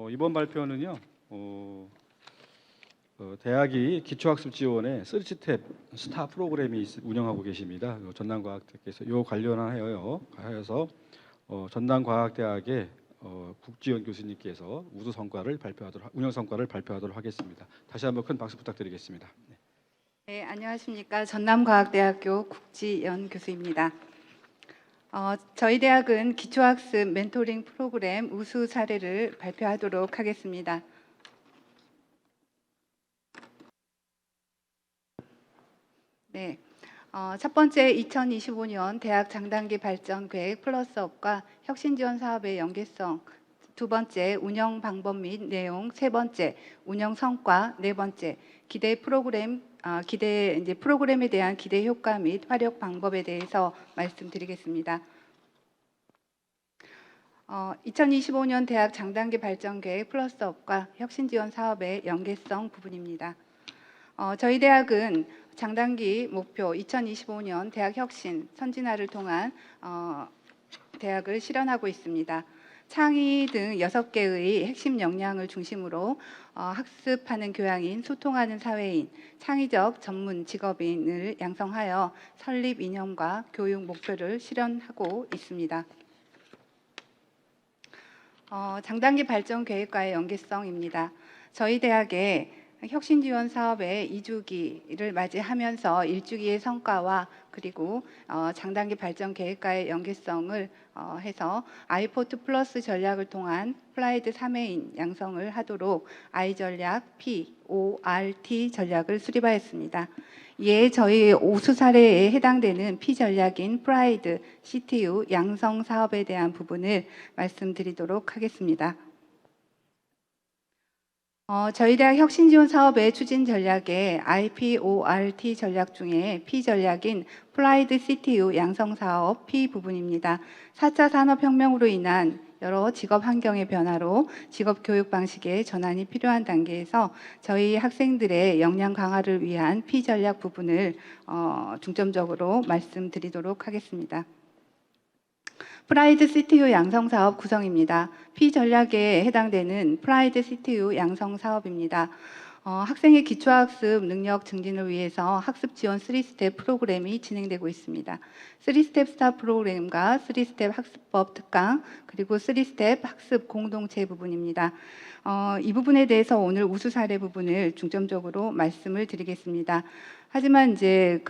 이번 발표는요. 대학이 기초학습 지원에 3스텝 스타 프로그램이 운영하고 계십니다. 전남과학대학께서 이 관련하여서 전남과학대학의 국지원 교수님께서 우수 성과를 운영 성과를 발표하도록 하겠습니다. 다시 한번 큰 박수 부탁드리겠습니다. 네, 안녕하십니까. 전남과학대학교 국지연 교수입니다. 저희 대학은 기초학습 멘토링 프로그램 우수 사례를 발표하도록 하겠습니다. 네, 첫 번째 2025년 대학 장단기 발전 계획 플러스업과 혁신 지원 사업의 연계성, 두 번째 운영 방법 및 내용, 세 번째 운영 성과, 네 번째 프로그램에 대한 기대 효과 및 활용 방법에 대해서 말씀드리겠습니다. 2025년 대학 장단기 발전 계획 플러스업과 혁신 지원 사업의 연계성 부분입니다. 저희 대학은 장단기 목표 2025년 대학 혁신 선진화를 통한 대학을 실현하고 있습니다. 창의 등 6개의 핵심 역량을 중심으로 학습하는 교양인, 소통하는 사회인, 창의적 전문 직업인을 양성하여 설립 이념과 교육 목표를 실현하고 있습니다. 장단기 발전 계획과의 연계성입니다. 저희 대학의 혁신 지원 사업의 2주기를 맞이하면서 1주기의 성과와 그리고 장단기 발전 계획과의 연계성을 해서 아이포트 플러스 전략을 통한 플라이드 3회인 양성을 하도록 I 전략, P, O, R, T 전략을 수립하였습니다. 이에 저희 우수 사례에 해당되는 P 전략인 프라이드, CTU 양성 사업에 대한 부분을 말씀드리도록 하겠습니다. 저희 대학 혁신지원 사업의 추진 전략에 IPORT 전략 중에 P 전략인 플라이드 CTU 양성 사업 P 부분입니다. 4차 산업혁명으로 인한 여러 직업 환경의 변화로 직업 교육 방식의 전환이 필요한 단계에서 저희 학생들의 역량 강화를 위한 P 전략 부분을 중점적으로 말씀드리도록 하겠습니다. 프라이드 CTU 양성 사업 구성입니다. P 전략에 해당되는 프라이드 CTU 양성 사업입니다. 학생의 기초학습 능력 증진을 위해서 학습 지원 3스텝 프로그램이 진행되고 있습니다. 3스텝 스타 프로그램과 3스텝 학습법 특강, 그리고 3스텝 학습 공동체 부분입니다. 이 부분에 대해서 오늘 우수 사례 부분을 중점적으로 말씀을 드리겠습니다. 하지만 이제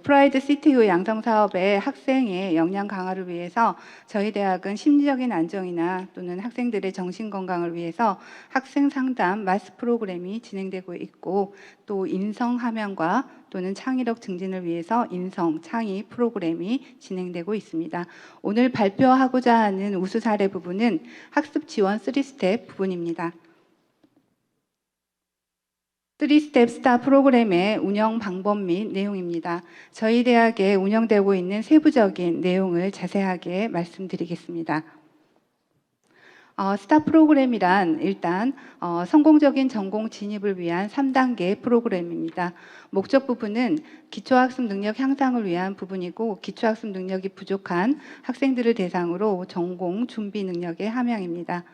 프라이드 CTU 양성 사업의 학생의 역량 강화를 위해서 저희 대학은 심리적인 안정이나 또는 학생들의 정신 건강을 위해서 학생 상담 마스 프로그램이 진행되고 있고, 또 인성 함양과 또는 창의력 증진을 위해서 인성 창의 프로그램이 진행되고 있습니다. 오늘 발표하고자 하는 우수 사례 부분은 학습 지원 3스텝 부분입니다. 3스텝 스타 프로그램의 운영 방법 및 내용입니다. 저희 대학에 운영되고 있는 세부적인 내용을 자세하게 말씀드리겠습니다. 스타 프로그램이란 일단 성공적인 전공 진입을 위한 3단계 프로그램입니다. 목적 부분은 기초학습 능력 향상을 위한 부분이고, 기초학습 능력이 부족한 학생들을 대상으로 전공 준비 능력의 함양입니다.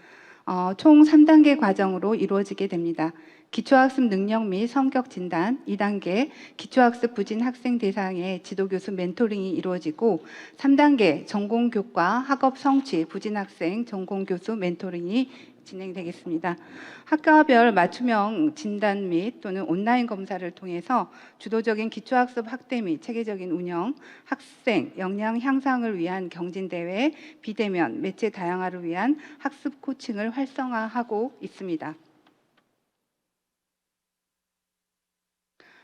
총 3단계 과정으로 이루어지게 됩니다. 기초학습 능력 및 성격 진단 2단계, 기초학습 부진 학생 대상의 지도교수 멘토링이 이루어지고, 3단계 전공교과 학업 성취 부진 학생 전공교수 멘토링이 진행되겠습니다. 학과별 맞춤형 진단 및 또는 온라인 검사를 통해서 주도적인 기초학습 확대 및 체계적인 운영, 학생 역량 향상을 위한 경진대회, 비대면 매체 다양화를 위한 학습 코칭을 활성화하고 있습니다.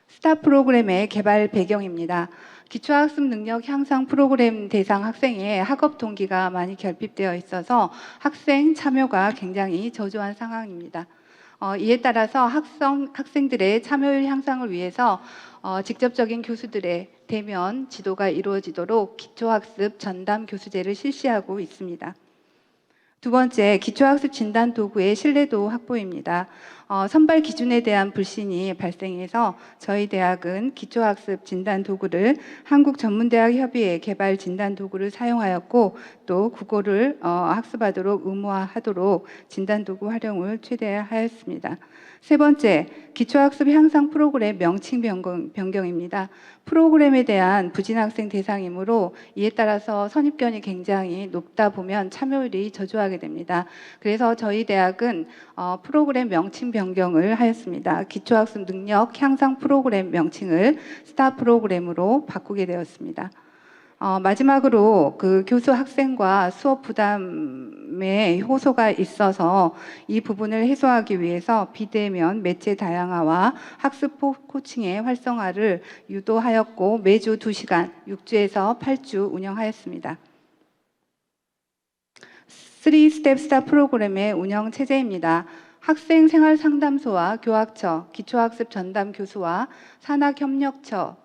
스타 프로그램의 개발 배경입니다. 기초학습 능력 향상 프로그램 대상 학생의 학업 동기가 많이 결핍되어 있어서 학생 참여가 굉장히 저조한 상황입니다. 이에 따라서 학생들의 참여율 향상을 위해서 직접적인 교수들의 대면 지도가 이루어지도록 기초학습 전담 교수제를 실시하고 있습니다. 두 번째, 기초학습 진단 도구의 신뢰도 확보입니다. 선발 기준에 대한 불신이 발생해서 저희 대학은 기초학습 진단 도구를 한국전문대학 협의회 개발 진단 도구를 사용하였고 또 국어를 학습하도록 의무화하도록 진단 도구 활용을 최대화하였습니다. 세 번째, 기초학습 향상 프로그램 명칭 변경입니다. 프로그램에 대한 부진 학생 대상이므로 이에 따라서 선입견이 굉장히 높다 보면 참여율이 저조하게 됩니다. 그래서 저희 대학은 프로그램 명칭 변경을 하였습니다. 기초학습 능력 향상 프로그램 명칭을 스타 프로그램으로 바꾸게 되었습니다. 마지막으로 그 교수 학생과 수업 부담에 호소가 있어서 이 부분을 해소하기 위해서 비대면 매체 다양화와 학습 코칭의 활성화를 유도하였고 매주 2시간 6주에서 8주 운영하였습니다. 3스텝 스타 프로그램의 운영 체제입니다. 학생 생활 상담소와 교학처, 기초학습 전담 교수와 산학협력단,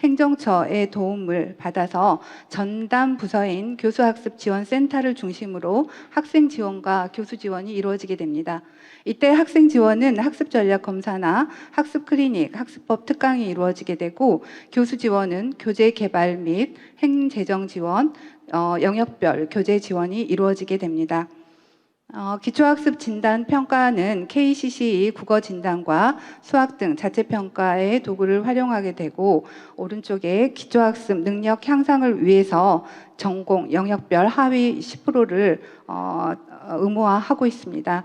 행정처의 도움을 받아서 전담 부서인 교수학습 지원센터를 중심으로 학생 지원과 교수 지원이 이루어지게 됩니다. 이때 학생 지원은 학습 전략 검사나 학습 클리닉, 학습법 특강이 이루어지게 되고 교수 지원은 교재 개발 및 행재정 지원, 영역별 교재 지원이 이루어지게 됩니다. 기초학습 진단 평가는 KCCE 국어 진단과 수학 등 자체 평가의 도구를 활용하게 되고 오른쪽에 기초학습 능력 향상을 위해서 전공 영역별 하위 10%를 의무화하고 있습니다.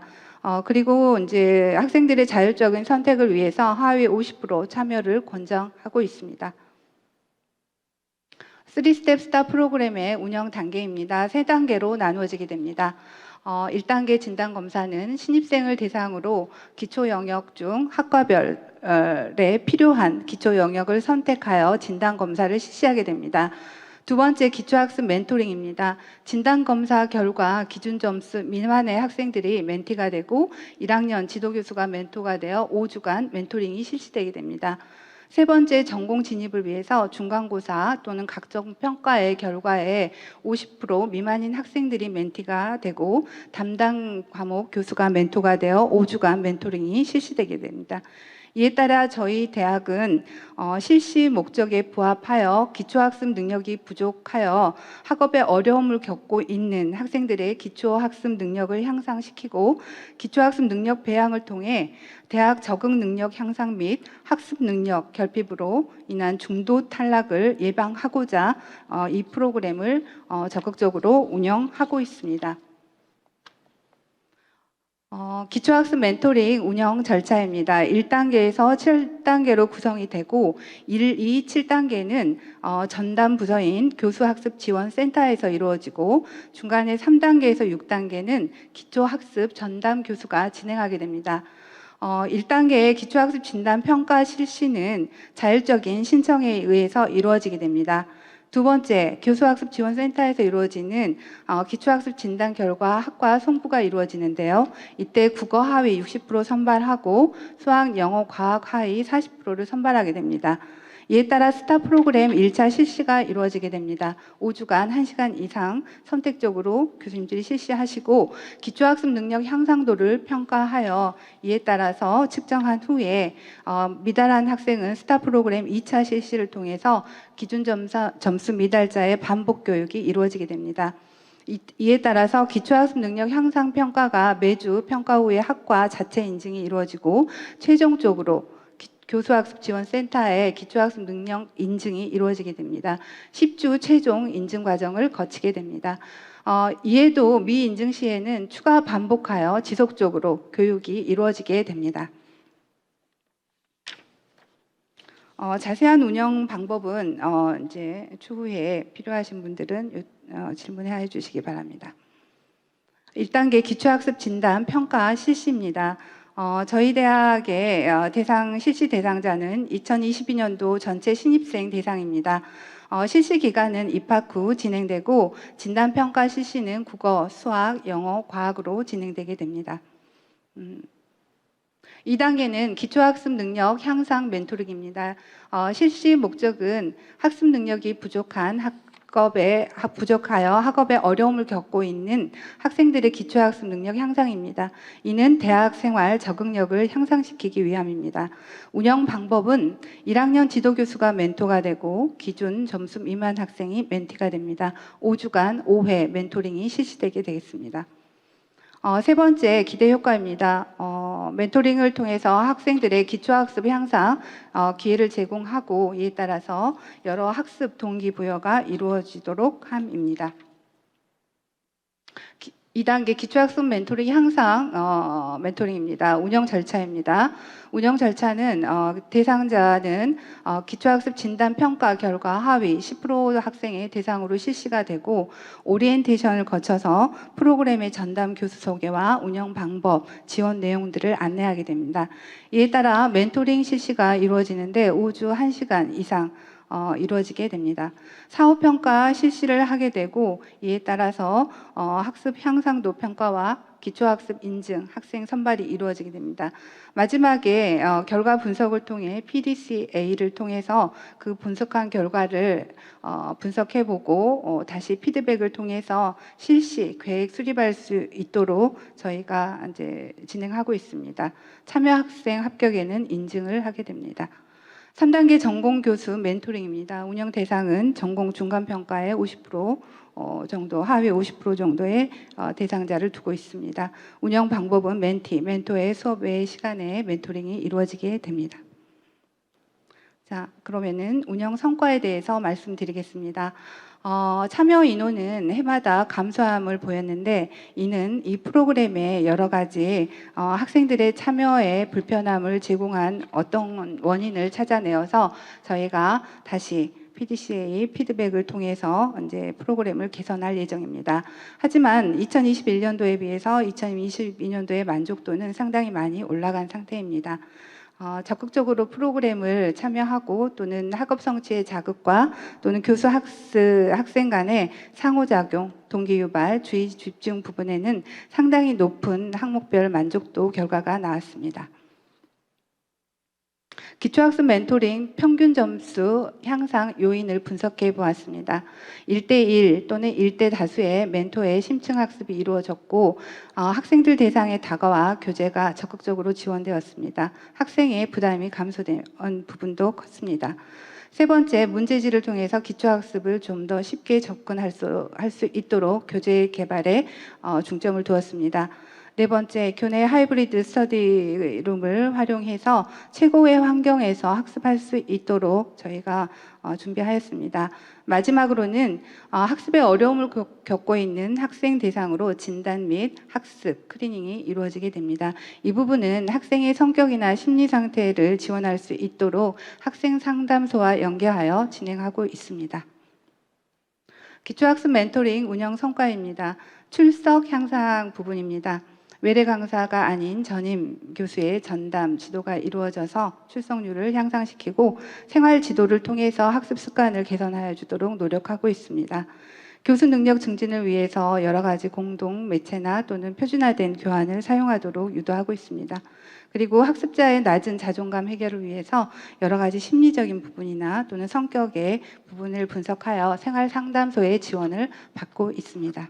그리고 이제 학생들의 자율적인 선택을 위해서 하위 50% 참여를 권장하고 있습니다. 3스텝 스타 프로그램의 운영 단계입니다. 3단계로 나누어지게 됩니다. 1단계 진단검사는 신입생을 대상으로 기초 영역 중 학과별에 필요한 기초 영역을 선택하여 진단검사를 실시하게 됩니다. 두 번째, 기초학습 멘토링입니다. 진단검사 결과 기준 점수 미만의 학생들이 멘티가 되고 1학년 지도교수가 멘토가 되어 5주간 멘토링이 실시되게 됩니다. 세 번째, 전공 진입을 위해서 중간고사 또는 각종 평가의 결과에 50% 미만인 학생들이 멘티가 되고 담당 과목 교수가 멘토가 되어 5주간 멘토링이 실시되게 됩니다. 이에 따라 저희 대학은 실시 목적에 부합하여 기초학습 능력이 부족하여 학업에 어려움을 겪고 있는 학생들의 기초학습 능력을 향상시키고 기초학습 능력 배양을 통해 대학 적응 능력 향상 및 학습 능력 결핍으로 인한 중도 탈락을 예방하고자 이 프로그램을 적극적으로 운영하고 있습니다. 기초학습 멘토링 운영 절차입니다. 1단계에서 7단계로 구성이 되고 1, 2, 7단계는 전담 부서인 교수학습지원센터에서 이루어지고 중간에 3단계에서 6단계는 기초학습 전담 교수가 진행하게 됩니다. 1단계의 기초학습 진단 평가 실시는 자율적인 신청에 의해서 이루어지게 됩니다. 두 번째, 교수학습지원센터에서 이루어지는 기초학습 진단 결과 학과 송부가 이루어지는데요. 이때 국어 하위 60% 선발하고 수학, 영어, 과학 하위 40%를 선발하게 됩니다. 이에 따라 스타 프로그램 1차 실시가 이루어지게 됩니다. 5주간 1시간 이상 선택적으로 교수님들이 실시하시고 기초학습 능력 향상도를 평가하여 이에 따라서 측정한 후에 미달한 학생은 스타 프로그램 2차 실시를 통해서 기준 점수 미달자의 반복 교육이 이루어지게 됩니다. 이에 따라서 기초학습 능력 향상 평가가 매주 평가 후에 학과 자체 인증이 이루어지고 최종적으로 교수학습지원센터의 기초학습 능력 인증이 이루어지게 됩니다. 10주 최종 인증 과정을 거치게 됩니다. 이에도 미인증 시에는 추가 반복하여 지속적으로 교육이 이루어지게 됩니다. 자세한 운영 방법은 이제 추후에 필요하신 분들은 질문해 주시기 바랍니다. 1단계 기초학습 진단 평가 실시입니다. 저희 대학의 실시 대상자는 2022년도 전체 신입생 대상입니다. 실시 기간은 입학 후 진행되고 진단평가 실시는 국어, 수학, 영어, 과학으로 진행되게 됩니다. 2단계는 기초학습 능력 향상 멘토링입니다. 실시 목적은 학습 능력이 부족한 부족하여 학업에 어려움을 겪고 있는 학생들의 기초학습 능력 향상입니다. 이는 대학 생활 적응력을 향상시키기 위함입니다. 운영 방법은 1학년 지도교수가 멘토가 되고 기준 점수 미만 학생이 멘티가 됩니다. 5주간 5회 멘토링이 실시되게 되겠습니다. 세 번째, 기대 효과입니다. 멘토링을 통해서 학생들의 기초학습 향상 기회를 제공하고 이에 따라서 여러 학습 동기부여가 이루어지도록 함입니다. 2단계 기초학습 멘토링 향상 멘토링입니다. 운영 절차입니다. 운영 절차는 대상자는 기초학습 진단 평가 결과 하위 10% 학생의 대상으로 실시가 되고 오리엔테이션을 거쳐서 프로그램의 전담 교수 소개와 운영 방법, 지원 내용들을 안내하게 됩니다. 이에 따라 멘토링 실시가 이루어지는데 5주 1시간 이상 이루어지게 됩니다. 사후평가 실시를 하게 되고 이에 따라서 학습 향상도 평가와 기초학습 인증, 학생 선발이 이루어지게 됩니다. 마지막에 결과 분석을 통해 PDCA를 통해서 그 분석한 결과를 분석해보고 다시 피드백을 통해서 실시 계획 수립할 수 있도록 저희가 이제 진행하고 있습니다. 참여 학생 합격에는 인증을 하게 됩니다. 3단계 전공 교수 멘토링입니다. 운영 대상은 전공 중간평가의 50% 정도, 하위 50% 정도의 대상자를 두고 있습니다. 운영 방법은 멘토의 수업 외의 시간에 멘토링이 이루어지게 됩니다. 자, 그러면은 운영 성과에 대해서 말씀드리겠습니다. 참여 인원은 해마다 감소함을 보였는데 이는 이 프로그램의 여러 가지 학생들의 참여에 불편함을 제공한 어떤 원인을 찾아내어서 저희가 다시 PDCA 피드백을 통해서 이제 프로그램을 개선할 예정입니다. 하지만 2021년도에 비해서 2022년도의 만족도는 상당히 많이 올라간 상태입니다. 적극적으로 프로그램을 참여하고 또는 학업 성취의 자극과 또는 교수 학생 간의 상호작용, 동기유발, 주의 집중 부분에는 상당히 높은 항목별 만족도 결과가 나왔습니다. 기초학습 멘토링 평균 점수 향상 요인을 분석해 보았습니다. 1대1 또는 1대 다수의 멘토의 심층 학습이 이루어졌고 학생들 대상의 다가와 교재가 적극적으로 지원되었습니다. 학생의 부담이 감소된 부분도 컸습니다. 세 번째, 문제지를 통해서 기초학습을 좀 더 쉽게 접근할 수 있도록 교재 개발에 중점을 두었습니다. 네 번째, 교내 하이브리드 스터디룸을 활용해서 최고의 환경에서 학습할 수 있도록 저희가 준비하였습니다. 마지막으로는 학습에 어려움을 겪고 있는 학생 대상으로 진단 및 학습 스크리닝이 이루어지게 됩니다. 이 부분은 학생의 성격이나 심리 상태를 지원할 수 있도록 학생 상담소와 연계하여 진행하고 있습니다. 기초학습 멘토링 운영 성과입니다. 출석 향상 부분입니다. 외래 강사가 아닌 전임 교수의 전담 지도가 이루어져서 출석률을 향상시키고 생활 지도를 통해서 학습 습관을 개선하여 주도록 노력하고 있습니다. 교수 능력 증진을 위해서 여러 가지 공동 매체나 또는 표준화된 교환을 사용하도록 유도하고 있습니다. 그리고 학습자의 낮은 자존감 해결을 위해서 여러 가지 심리적인 부분이나 또는 성격의 부분을 분석하여 생활 상담소의 지원을 받고 있습니다.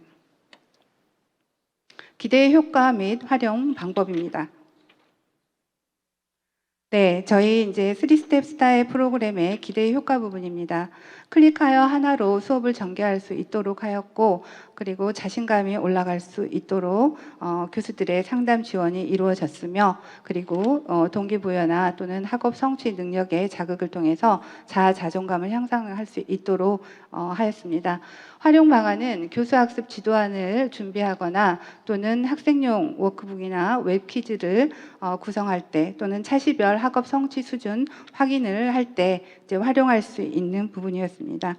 기대 효과 및 활용 방법입니다. 네, 저희 이제 3스텝 스타일 프로그램의 기대 효과 부분입니다. 클릭하여 하나로 수업을 전개할 수 있도록 하였고, 그리고 자신감이 올라갈 수 있도록 교수들의 상담 지원이 이루어졌으며, 그리고 동기부여나 또는 학업 성취 능력의 자극을 통해서 자아 자존감을 향상할 수 있도록 하였습니다. 활용 방안은 교수학습 지도안을 준비하거나 또는 학생용 워크북이나 웹퀴즈를 구성할 때 또는 차시별 학업 성취 수준 확인을 할 때 활용할 수 있는 부분이었습니다.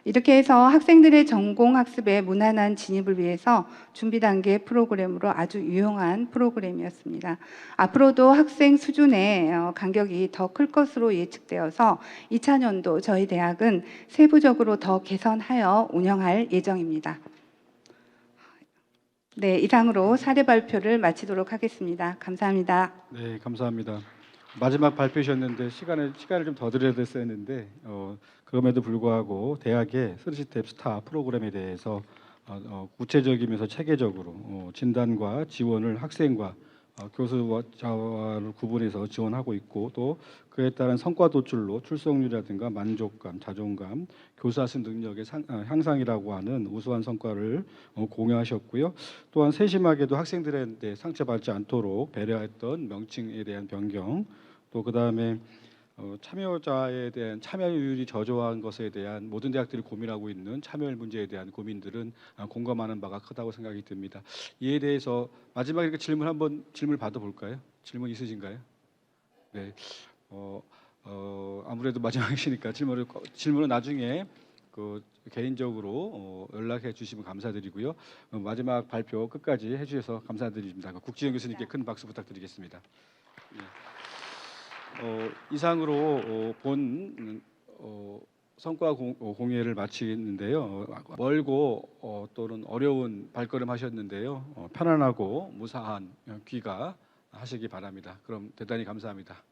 이렇게 해서 학생들의 전공 학습에 무난한 진입을 위해서 준비 단계 프로그램으로 아주 유용한 프로그램이었습니다. 앞으로도 학생 수준의 간격이 더 클 것으로 예측되어서 2000년도 저희 대학은 세부적으로 더 개선하여 운영할 예정입니다. 네, 이상으로 사례 발표를 마치도록 하겠습니다. 감사합니다. 네, 감사합니다. 마지막 발표셨는데 시간을 좀 더 드려야 됐었는데 그럼에도 불구하고 대학의 3스텝 스타 프로그램에 대해서 구체적이면서 체계적으로 진단과 지원을 학생과 교수자를 구분해서 지원하고 있고, 또 그에 따른 성과 도출로 출석률이라든가 만족감, 자존감, 교사학습 능력의 향상이라고 하는 우수한 성과를 공유하셨고요. 또한 세심하게도 학생들한테 상처받지 않도록 배려했던 명칭에 대한 변경, 또 그다음에 참여자에 대한 참여율이 저조한 것에 대한 모든 대학들이 고민하고 있는 참여율 문제에 대한 고민들은 공감하는 바가 크다고 생각이 듭니다. 이에 대해서 마지막에 이렇게 질문 받아볼까요? 질문 있으신가요? 네. 아무래도 마지막이시니까 질문은 나중에 개인적으로 연락해 주시면 감사드리고요. 마지막 발표 끝까지 해주셔서 감사드립니다. 국지영 교수님께 큰 박수 부탁드리겠습니다. 예. 이상으로 본 성과 공유회를 마치는데요. 멀고 또는 어려운 발걸음하셨는데요. 편안하고 무사한 귀가 하시기 바랍니다. 그럼 대단히 감사합니다.